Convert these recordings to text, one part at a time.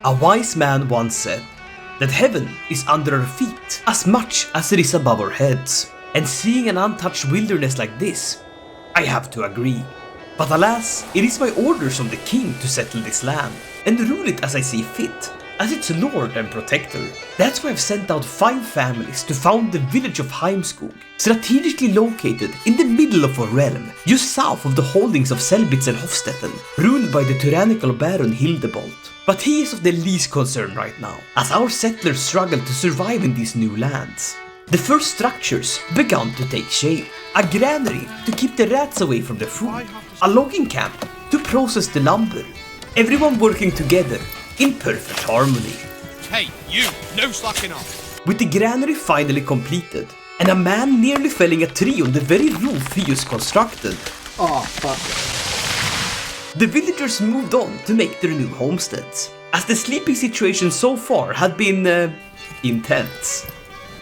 A wise man once said that heaven is under our feet as much as it is above our heads. And seeing an untouched wilderness like this, I have to agree. But alas, it is my orders from the king to settle this land and rule it as I see fit, as its lord and protector. That's why I've sent out 5 families to found the village of Heimskog, strategically located in the middle of our realm, just south of the holdings of Selbitz and Hofstetten, ruled by the tyrannical Baron Hildebolt. But he is of the least concern right now, as our settlers struggle to survive in these new lands. The first structures began to take shape. A granary to keep the rats away from the food, a logging camp to process the lumber, everyone working together in perfect harmony. Hey, you! No slacking off! With the granary finally completed, and a man nearly felling a tree on the very roof he just constructed, Oh, fuck. the villagers moved on to make their new homesteads, as the sleeping situation so far had been, intense.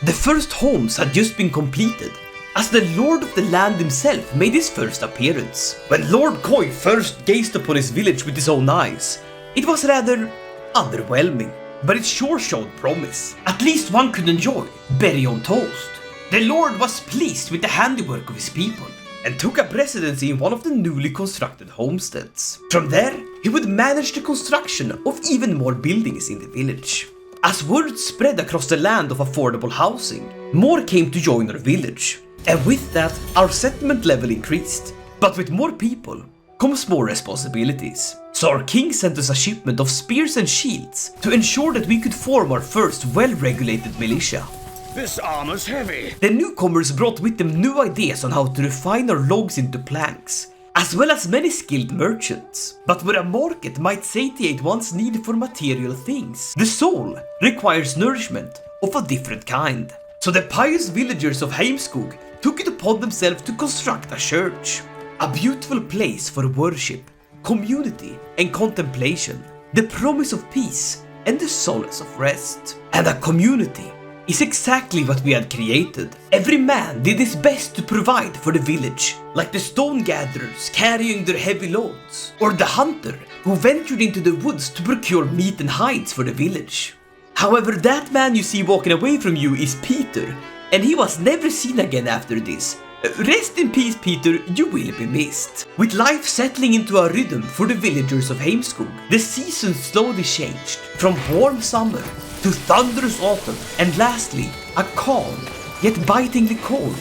The first homes had just been completed, as the lord of the land himself made his first appearance. When Lord Koi first gazed upon his village with his own eyes, it was rather underwhelming, but it sure showed promise. At least one could enjoy berry on toast. The lord was pleased with the handiwork of his people and took a presidency in one of the newly constructed homesteads. From there, he would manage the construction of even more buildings in the village. As word spread across the land of affordable housing, more came to join our village. And with that, our settlement level increased. But with more people comes more responsibilities. So our king sent us a shipment of spears and shields to ensure that we could form our first well-regulated militia. This armor's heavy. The newcomers brought with them new ideas on how to refine our logs into planks, as well as many skilled merchants. But where a market might satiate one's need for material things, the soul requires nourishment of a different kind. So the pious villagers of Heimskog took it upon themselves to construct a church. A beautiful place for worship, community and contemplation, the promise of peace and the solace of rest. And a community is exactly what we had created. Every man did his best to provide for the village, like the stone gatherers carrying their heavy loads, or the hunter who ventured into the woods to procure meat and hides for the village. However, that man you see walking away from you is Peter, and he was never seen again after this. Rest in peace, Peter, you will be missed. With life settling into a rhythm for the villagers of Heimskog, the seasons slowly changed, from warm summer to thunderous autumn, and lastly, a calm, yet bitingly cold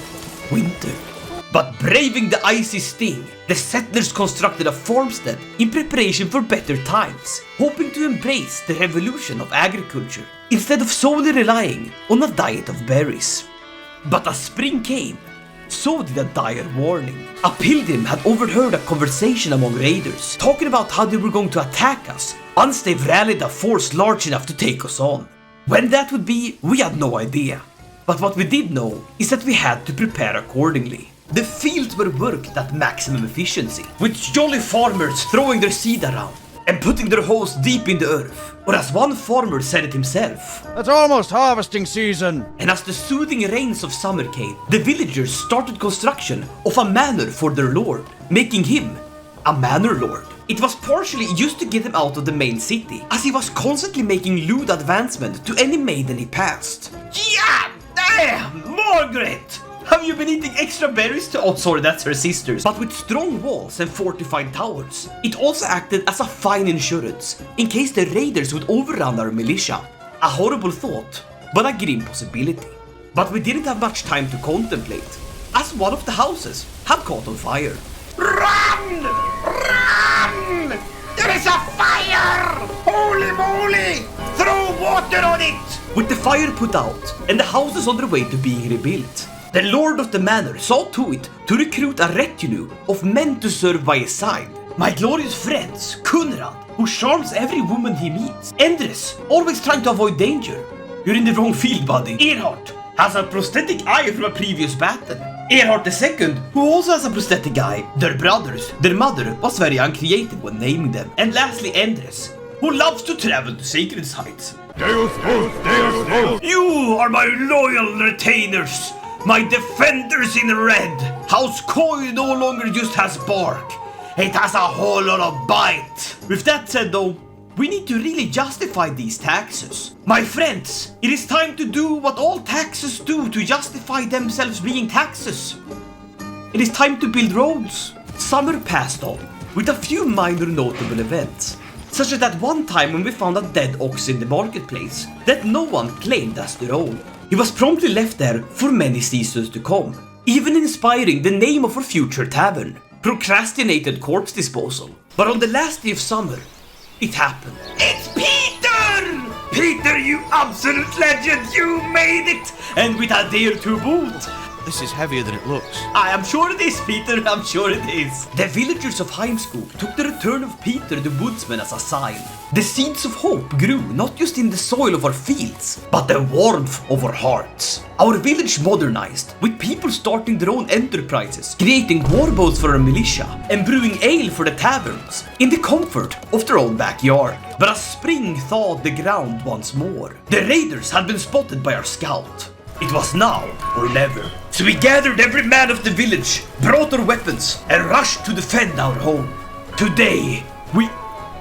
winter. But braving the icy sting, the settlers constructed a farmstead in preparation for better times, hoping to embrace the revolution of agriculture, instead of solely relying on a diet of berries. But as spring came, so did a dire warning. A pilgrim had overheard a conversation among raiders, talking about how they were going to attack us once they've rallied a force large enough to take us on. When that would be, we had no idea. But what we did know is that we had to prepare accordingly. The fields were worked at maximum efficiency, with jolly farmers throwing their seed around and putting their hoes deep in the earth. Or as one farmer said it himself, It's almost harvesting season. and as the soothing rains of summer came, the villagers started construction of a manor for their lord, making him a manor lord. It was partially used to get him out of the main city, as he was constantly making lewd advancement to any maiden he passed. Yeah! Damn! Margaret! Have you been eating extra berries to— oh sorry, that's her sisters. But with strong walls and fortified towers, it also acted as a fine insurance in case the raiders would overrun our militia. A horrible thought, but a grim possibility. But we didn't have much time to contemplate, as one of the houses had caught on fire. Run! Run! There is a fire! Holy moly! Throw water on it! With the fire put out and the houses on their way to being rebuilt, the lord of the manor saw to it to recruit a retinue of men to serve by his side. My glorious friends, Kunrad, who charms every woman he meets. Endres, always trying to avoid danger. You're in the wrong field, buddy. Erhard has a prosthetic eye from a previous battle. Erhard II, who also has a prosthetic eye. Their brothers, their mother was very uncreative when naming them. And lastly, Endres, who loves to travel to sacred sites. Deus vos, Deus vos! You are my loyal retainers, my defenders in red. House Koi no longer just has bark, it has a whole lot of bite. With that said though, We need to really justify these taxes. My friends, it is time to do what all taxes do to justify themselves being taxes. It is time to build roads. Summer passed on, with a few minor notable events, such as that one time when we found a dead ox in the marketplace that no one claimed as their own. He was promptly left there for many seasons to come, even inspiring the name of our future tavern, Procrastinated Corpse Disposal. But on the last day of summer, it happened. It's Peter! Peter, you absolute legend, you made it! And with a dare to boot. This is heavier than it looks. I am sure it is, Peter, I'm sure it is. The villagers of Heimskog took the return of Peter the woodsman as a sign. The seeds of hope grew not just in the soil of our fields, but the warmth of our hearts. Our village modernized, with people starting their own enterprises, creating warboats for our militia, and brewing ale for the taverns, in the comfort of their own backyard. But as spring thawed the ground once more, the raiders had been spotted by our scout. It was now or never. So we gathered every man of the village, brought our weapons, and rushed to defend our home. Today,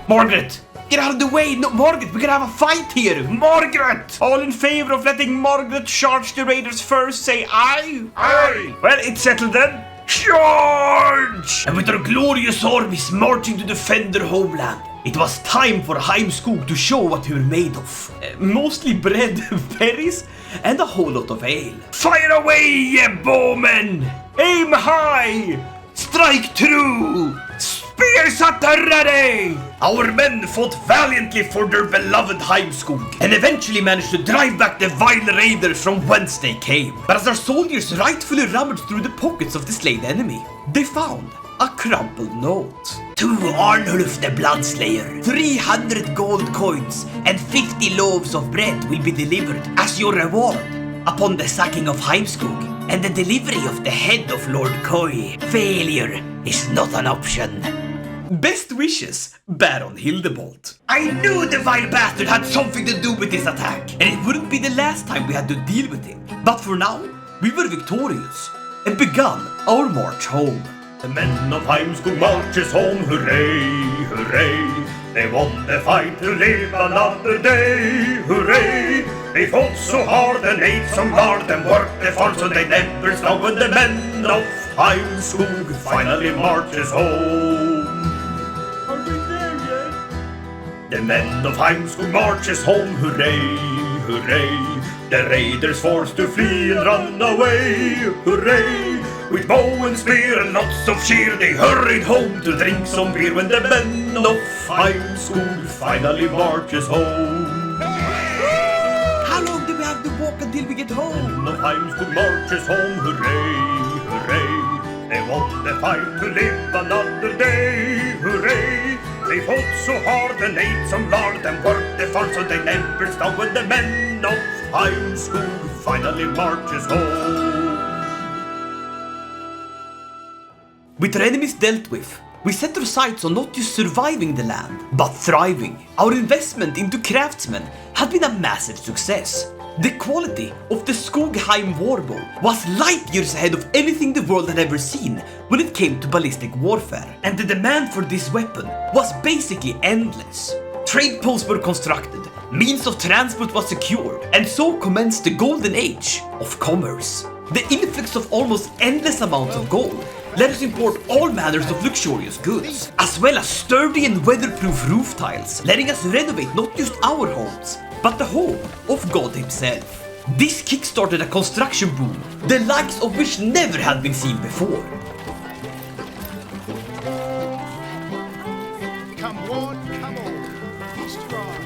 Margaret! Get out of the way! No, Margaret, we're gonna have a fight here! Margaret! All in favor of letting Margaret charge the raiders first, say aye? Aye! Well, it's settled then. Charge! And with our glorious armies marching to defend their homeland, it was time for Heimskog to show what we were made of. Mostly bread, berries, and a whole lot of ale. Fire away, ye bowmen! Aim high! Strike true! Spears at the ready! Our men fought valiantly for their beloved Heimskog, and eventually managed to drive back the vile raiders from whence they came. But as our soldiers rightfully rummaged through the pockets of the slain enemy, they found a crumpled note. To Arnulf the Bloodslayer, 300 gold coins and 50 loaves of bread will be delivered as your reward upon the sacking of Heimskog and the delivery of the head of Lord Koi. Failure is not an option. Best wishes, Baron Hildebolt. I knew the vile bastard had something to do with this attack, and it wouldn't be the last time we had to deal with him. But for now, we were victorious and begun our march home. The men of Heimskog marches home, hooray, hooray. They won the fight to live another day, hooray. They fought so hard and ate some lard and worked the farm so they never stopped. When the men of Heimskog finally marches home. Are we there yet? The men of Heimskog marches home, hooray, hooray. The raiders forced to flee and run away, hooray. With bow and spear and lots of cheer, they hurried home to drink some beer. When the men of Heimskog finally marches home. How long do we have to walk until we get home? The men of Heimskog marches home, hooray, hooray. They won the fight to live another day, hooray. They fought so hard and ate some lard and worked the farm so they never stopped. When the men of Heimskog finally marches home. With our enemies dealt with, we set our sights on not just surviving the land, but thriving. Our investment into craftsmen had been a massive success. The quality of the Skogheim warbow was light years ahead of anything the world had ever seen when it came to ballistic warfare, and the demand for this weapon was basically endless. Trade posts were constructed, means of transport was secured, and so commenced the golden age of commerce. The influx of almost endless amounts of gold let us import all manners of luxurious goods, as well as sturdy and weatherproof roof tiles, letting us renovate not just our homes, but the home of God himself. This kickstarted a construction boom, the likes of which never had been seen before. Come one, come all. East France.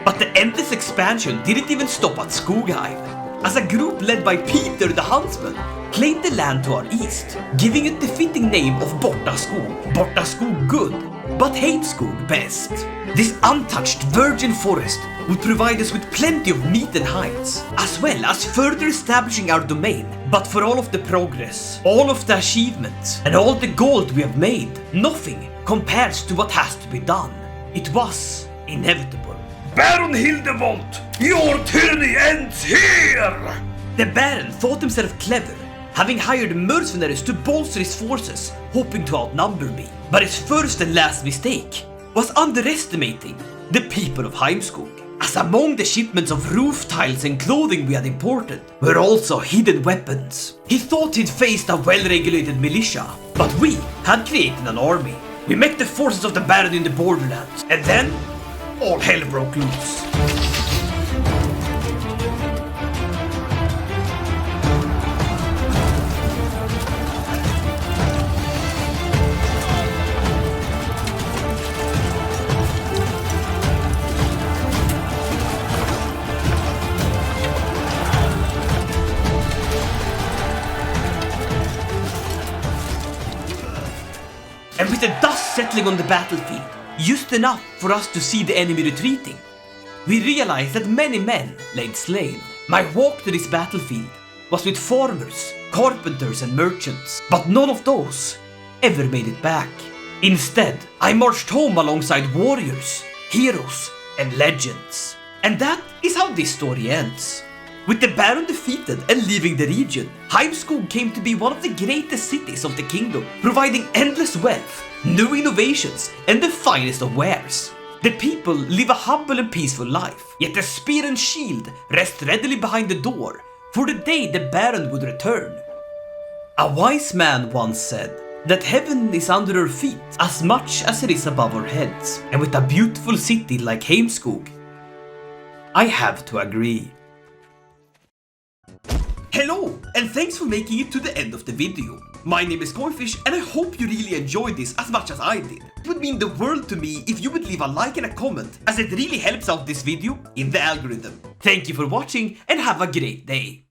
But the endless expansion didn't even stop at Skogheim, as a group led by Peter the Huntsman claimed the land to our east, giving it the fitting name of Bortaskog good, but Heimskog best. This untouched virgin forest would provide us with plenty of meat and hides, as well as further establishing our domain. But for all of the progress, all of the achievements, and all the gold we have made, nothing compares to what has to be done. It was inevitable. Baron Hildebolt, your tyranny ends here! The Baron thought himself clever, having hired mercenaries to bolster his forces, hoping to outnumber me. But his first and last mistake was underestimating the people of Heimskog, as among the shipments of roof tiles and clothing we had imported were also hidden weapons. He thought he'd faced a well-regulated militia, but we had created an army. We met the forces of the Baron in the borderlands, and then all hell broke loose. And with the dust settling on the battlefield, just enough for us to see the enemy retreating, we realized that many men lay slain. My walk to this battlefield was with farmers, carpenters and merchants, but none of those ever made it back. Instead, I marched home alongside warriors, heroes and legends. And that is how this story ends. With the Baron defeated and leaving the region, Heimskog came to be one of the greatest cities of the kingdom, providing endless wealth, new innovations, and the finest of wares. The people live a humble and peaceful life, yet the spear and shield rest readily behind the door for the day the Baron would return. A wise man once said that heaven is under our feet as much as it is above our heads, and with a beautiful city like Heimskog, I have to agree. Hello, and thanks for making it to the end of the video. My name is Koifish, and I hope you really enjoyed this as much as I did. It would mean the world to me if you would leave a like and a comment, as it really helps out this video in the algorithm. Thank you for watching, and have a great day.